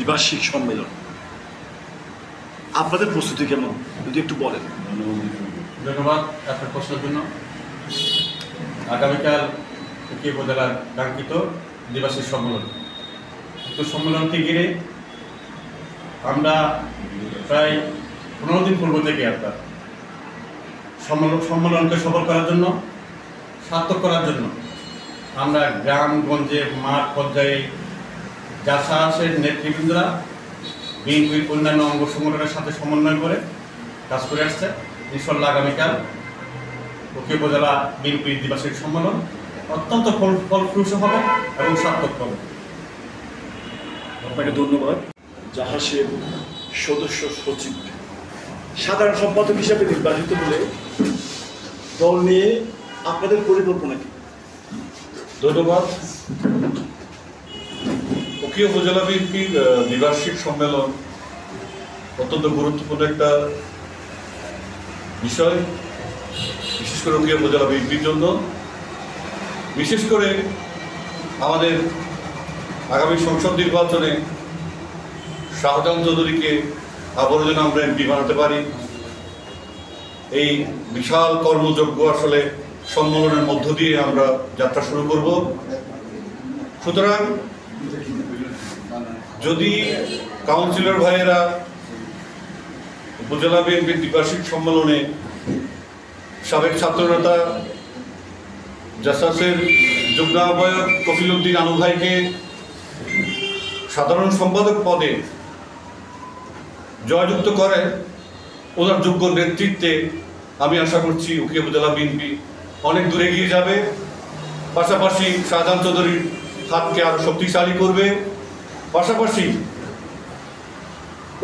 দ্বিবার্ষিক সম্মেলন, আপনাদের প্রস্তুতি কেমন যদি একটু বলেন? ধন্যবাদ আপনার প্রশ্নের জন্য। আগামীকাল উখিয়া উপজেলার কাঙ্ক্ষিত দ্বিবার্ষিক সম্মেলন, তো সম্মেলনকে ঘিরে আমরা প্রায় 15 দিন পূর্ব থেকে আপনার সম্মেলনকে সফল করার জন্য, সার্থক করার জন্য আমরা গ্রামগঞ্জে মাঠ পর্যায়ে জাসাসের নেতৃবৃন্দরা বিএনপির অন্যান্য অঙ্গ সংগঠনের সাথে সমন্বয় করে কাজ করে আসছে। ইনশাআল্লাহ আগামীকাল উখিয়া উপজেলা বিএনপির দ্বিবার্ষিক সম্মেলন অত্যন্ত ফলপ্রসূ হবে এবং সার্থক হবে। আপনাকে ধন্যবাদ। জাহাসের সদস্য সচিব সাধারণ সম্পাদক হিসাবে নির্বাচিত হলে দল নিয়ে আপনাদের পরিকল্পনা কি? ধন্যবাদ। উখিয়া উপজেলা বিএনপির দ্বিবার্ষিক সম্মেলন অত্যন্ত গুরুত্বপূর্ণ একটা বিষয়, বিশেষ করে উখিয়া উপজেলা বিএনপির জন্য। বিশেষ করে আমাদের আগামী সংসদ নির্বাচনে শাহজাহান চৌধুরীকে আবারও যেন আমরা এমপি বানাতে পারি, এই বিশাল কর্মযজ্ঞ আসলে সম্মেলনের মধ্য দিয়ে আমরা যাত্রা শুরু করব। সুতরাং যদি কাউন্সিলর ভাইয়েরা উপজেলা বিএনপির দ্বিবার্ষিক সম্মেলনে সাবেক ছাত্রনেতা জাসাসের যুগ্ম আহ্বায়ক কফিল উদ্দিন আনু ভাইকে সাধারণ সম্পাদক পদে জয়যুক্ত করে, ওনার যোগ্য নেতৃত্বে আমি আশা করছি উখিয়া উপজেলা বিএনপি অনেক দূরে এগিয়ে যাবে। পাশাপাশি শাহজাহান চৌধুরীর হাতকে আরো শক্তিশালী করবে। পাশাপাশি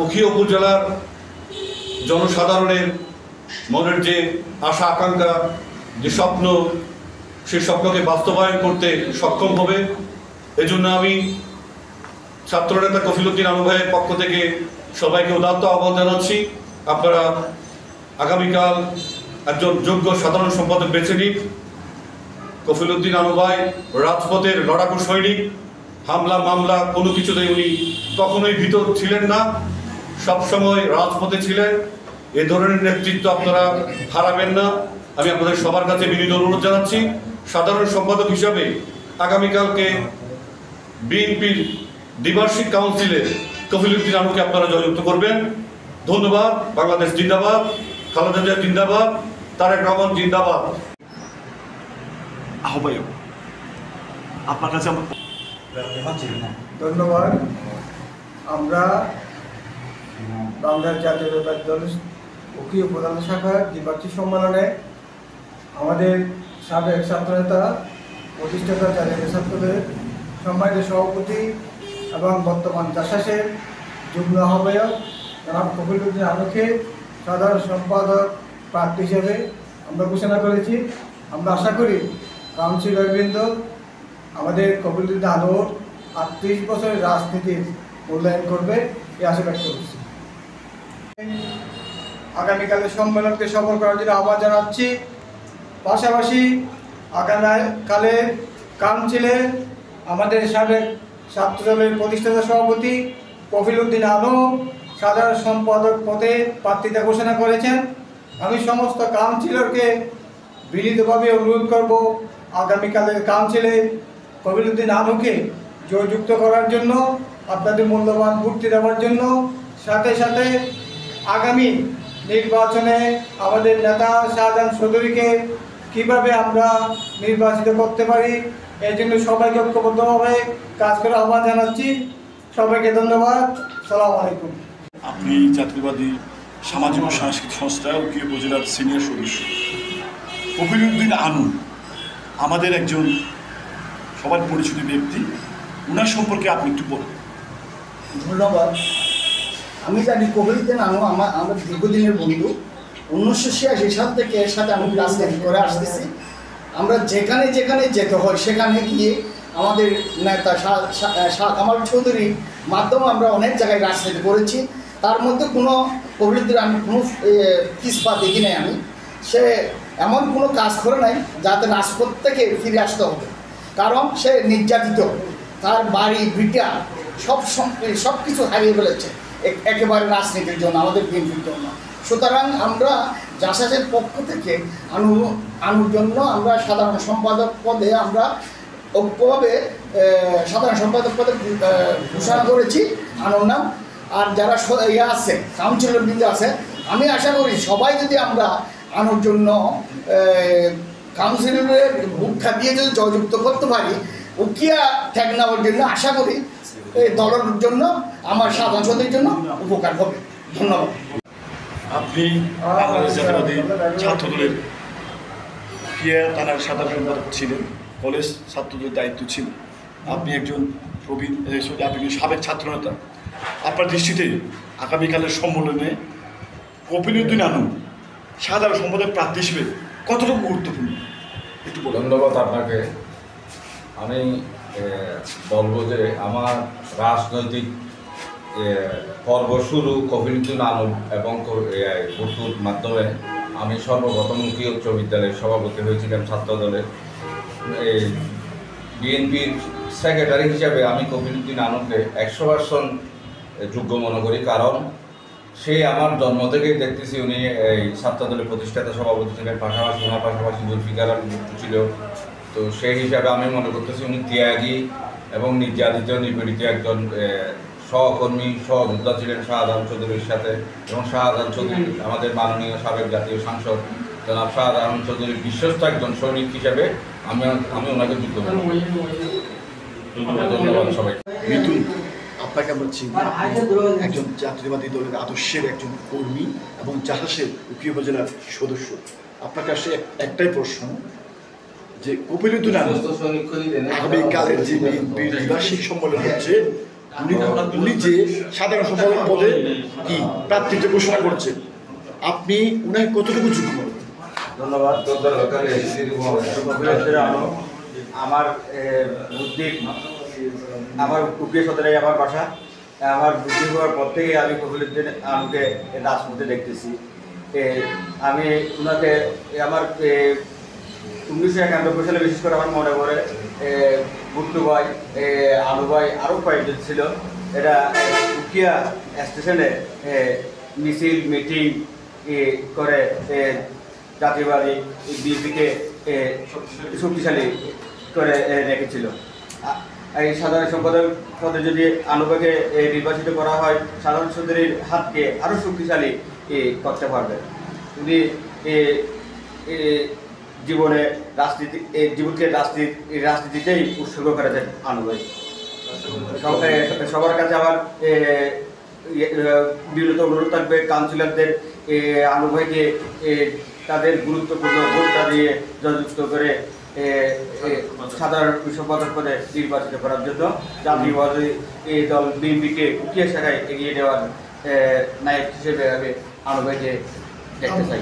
উখিয়া উপজেলার জনসাধারণের মনের যে আশা আকাঙ্ক্ষা, যে স্বপ্ন, সেই স্বপ্নকে বাস্তবায়ন করতে সক্ষম হবে। এজন্য আমি ছাত্রনেতা কফিল উদ্দিন আনু ভাইয়ের পক্ষ থেকে সবাইকে উদাত্ত আহ্বান জানাচ্ছি, আপনারা আগামীকাল একজন যোগ্য সাধারণ সম্পাদক বেছে নিন। কফিল উদ্দিন আনু ভাই রাজপথের লড়াকু সৈনিক, হামলা মামলা কোনো কিছুতেই উনি কখনোই ভীত ছিলেন না, সবসময় রাজপথে ছিলেন। এ ধরনের নেতৃত্ব আপনারা হারাবেন না, আমি আপনাদের সবার কাছে বিনীত অনুরোধ জানাচ্ছি। সাধারণ সম্পাদক হিসাবে আগামীকালকে বিএনপির দ্বিবার্ষিক কাউন্সিলে কফিল উদ্দিন আনুকে আপনারা জয়যুক্ত করবেন। ধন্যবাদ। বাংলাদেশ জিন্দাবাদ, খালেদা জিয়া জিন্দাবাদ, তারেক রহমান জিন্দাবাদ। আহ্বায়ক, আপনার কাছে আমার ধন্যবাদ। আমরা বাংলাদেশ জাতীয়তাবাদী দল উখিয়া উপজেলা শাখার দ্বিবার্ষিক সম্মেলনে আমাদের সাবেক ছাত্রনেতা, প্রতিষ্ঠাতা জাতীয় ছাত্রদের সম্মানিত সভাপতি এবং বর্তমান জাসাসের যুগ্ম আহ্বায়ক জনাব কফিল উদ্দিন আনুকে সাধারণ সম্পাদক প্রার্থী হিসেবে আমরা ঘোষণা করেছি। আমরা আশা করি কাউন্সিলরবৃন্দ আমাদের কফিল উদ্দিন আনুর 38 বছরের রাজনীতির মূল্যায়ন করবে, এই আশা ব্যক্ত করছি। আগামীকালের সম্মেলনকে সফল করার জন্য আহ্বান জানাচ্ছি। পাশাপাশি আগামীকালে কাউন্সিলে আমাদের সাবেক ছাত্রদলের প্রতিষ্ঠাতা সভাপতি কফিল উদ্দিন আনু সাধারণ সম্পাদক পদে প্রার্থিতা ঘোষণা করেছেন। আমি সমস্ত কাউন্সিলরকে বিনীতভাবে অনুরোধ করব আগামীকালের কাউন্সিলে কফিল উদ্দিন আনুকে জয়যুক্ত করার জন্য, আপনাদের মূল্যবান ভোট দেওয়ার জন্য। সাথে সাথে আগামী নির্বাচনে আমাদের নেতা শাহজাহান চৌধুরীকে কীভাবে আমরা নির্বাচিত করতে পারি, এই জন্য সবাইকে ঐক্যবদ্ধভাবে কাজ করে আহ্বান জানাচ্ছি। সবাইকে ধন্যবাদ। সালাম আলাইকুম। আপনি জাতীয়বাদী সামাজিক ও সাংস্কৃতিক সংস্থা উখিয়া উপজেলার সিনিয়র সদস্য কফিল উদ্দিন আনু আমাদের একজন সবার পরিচিত ব্যক্তি, ওনার সম্পর্কে আপনি একটু বলুন। ধন্যবাদ। আমি জানি কফিল উদ্দিন আনু আমার দীর্ঘদিনের বন্ধু। 1986 সাল থেকে এর সাথে আমি রাজনীতি করে আসতেছি। আমরা যেখানে যেখানে যেতে হয় সেখানে গিয়ে আমাদের নেতা শাহ কামাল চৌধুরীর মাধ্যমে আমরা অনেক জায়গায় রাজনীতি করেছি। তার মধ্যে কোনো কফিল উদ্দিন আমি কোনো পিছপা দেখি নাই। আমি সে এমন কোনো কাজ করে নাই যাতে রাজপথ থেকে ফিরে আসতে হবে, কারণ সে নির্যাতিত, তার বাড়ি ভিটা সব কিছু হারিয়ে ফেলেছে একেবারে রাজনীতির জন্য, আমাদের বিএনপির জন্য। সুতরাং আমরা জাসাসের পক্ষ থেকে আনুর জন্য আমরা সাধারণ সম্পাদক পদে আমরা ঐক্যভাবে সাধারণ সম্পাদক পদে ঘোষণা করেছি আনুর নাম। আর যারা আছে কাউন্সিলর বৃন্দ আছে, আমি আশা করি সবাই যদি আমরা আনুর জন্য কাউন্সিলরের ভূমিকা দিয়ে যদি জয়যুক্ত করতে পারি, উকিয়া ত্যাগ নেওয়ার জন্য আশা করি দলের জন্য, আমার সাধারণ সদস্যের জন্য উপকার হবে। ধন্যবাদ। আপনি বাংলাদেশ জাতীয়তাবাদী ছাত্রদলের উকিয়া থানার সাধারণ সম্পাদক ছিলেন, কলেজ ছাত্রদের দায়িত্ব ছিল। আপনি একজন প্রবীণ, আপনি সাবেক ছাত্রনেতা। আপনার দৃষ্টিতে আগামীকালের সম্মেলনে কপিলউদ্দিন আনু সাধারণ সম্পাদক প্রার্থী হিসেবে কতটুকু গুরুত্বপূর্ণ একটু বলুন। ধন্যবাদ আপনাকে। আমি বলবো যে আমার রাজনৈতিক পর্ব শুরু কপিলউদ্দিন আনু এবং ভর্তুর মাধ্যমে। আমি সর্বপ্রথম উকিয়া উচ্চ বিদ্যালয়ের সভাপতি হয়েছিলাম ছাত্র দলের। বিএনপির সেক্রেটারি হিসাবে আমি কপিলউদ্দিন আনুকে 100% যোগ্য মনে করি, কারণ সে আমার জন্ম থেকেই দেখতেছি উনি এই ছাত্র দলের প্রতিষ্ঠাতা সভাপতি ছিলেন, পাশাপাশি ওনার পাশাপাশি জুলফিকার আলী ভুট্টো ছিল। তো সেই হিসাবে আমি মনে করতেছি উনি ত্যাগী এবং নির্যাতিত নিপীড়িত একজন সহকর্মী সহযোদ্ধা ছিলেন শাহজাহান চৌধুরীর সাথে। এবং শাহজাহান চৌধুরী আমাদের মাননীয় সাবেক জাতীয় সাংসদ জনাব শাহজাহান চৌধুরীর বিশ্বস্ত একজন সৈনিক হিসাবে আমি ওনাকে যোগ্য মনে করি। ধন্যবাদ সবাই। মিতুল, আপনাকে আমরা চিনি, একজন জাতীয়তাবাদী দলের আদর্শের একজন কর্মী এবং জাহাজের উকিয়া উপজেলার সদস্য। আপনার কাছে একটাই প্রশ্ন, যে কপিলউদ্দিন আনু আগামীকালের যে বিএনপির দ্বিবার্ষিক সম্মেলন হচ্ছে, উনি যে সাধারণ সম্পাদক পদে কি প্রার্থিত্ব ঘোষণা করছেন, আপনি উনাকে কতটুকু যোগ্য মনে করেন? ধন্যবাদ। আমার বুদ্ধি, আমার উকিয়া সদরে আমার বাসা। আমার বুদ্ধি হওয়ার পর থেকে আমি কপিলউদ্দিন আনুকে রাজপথে দেখতেছি। আমি ওনাকে আমার 1991 সালে বিশেষ করে আমার মনে পড়ে ভুট্টো ভাই, আলু ভাই, আরও কয়েকজন ছিল। এরা উকিয়া স্টেশনে মিছিল মিটিং করে জাতীয়বাদী বিএনপিকে শক্তিশালী করে রেখেছিল। এই সাধারণ সম্পাদক পদে যদি আনুভাকে নির্বাচিত করা হয়, সাধারণ সদস্যের হাতকে আরও শক্তিশালী করতে পারবে। উনি জীবনে জীবনকে রাজনীতিতেই উৎসর্গ করেছেন আনুভাই। সবার কাছে আমার বিরত অনুরোধ থাকবে কাউন্সিলরদের আনুভাইকে তাদের গুরুত্বপূর্ণ ভোটটা দিয়ে জয়যুক্ত করে সাধারণ সম্পাদক পদে নির্বাচিত করার জন্য জাতীয়বাদী দল বিএনপিকে উকিয়া শাখায় এগিয়ে দেওয়ার নায়ক হিসেবে আমি আনুভাইকে দেখতে চাই।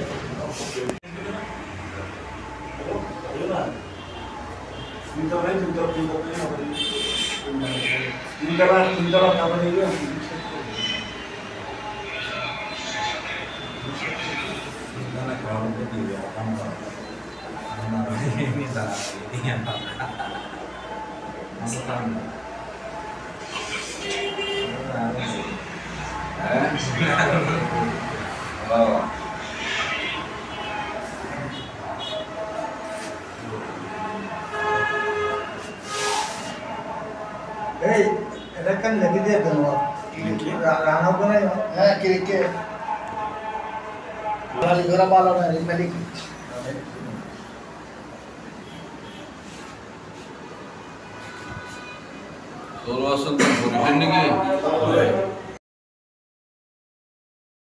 এই এটা কেন লেগে দিয়ে দেবো রান্না করে? হ্যাঁ, কে ঘোরা ভালো না মালিক। তোর আসল নাকি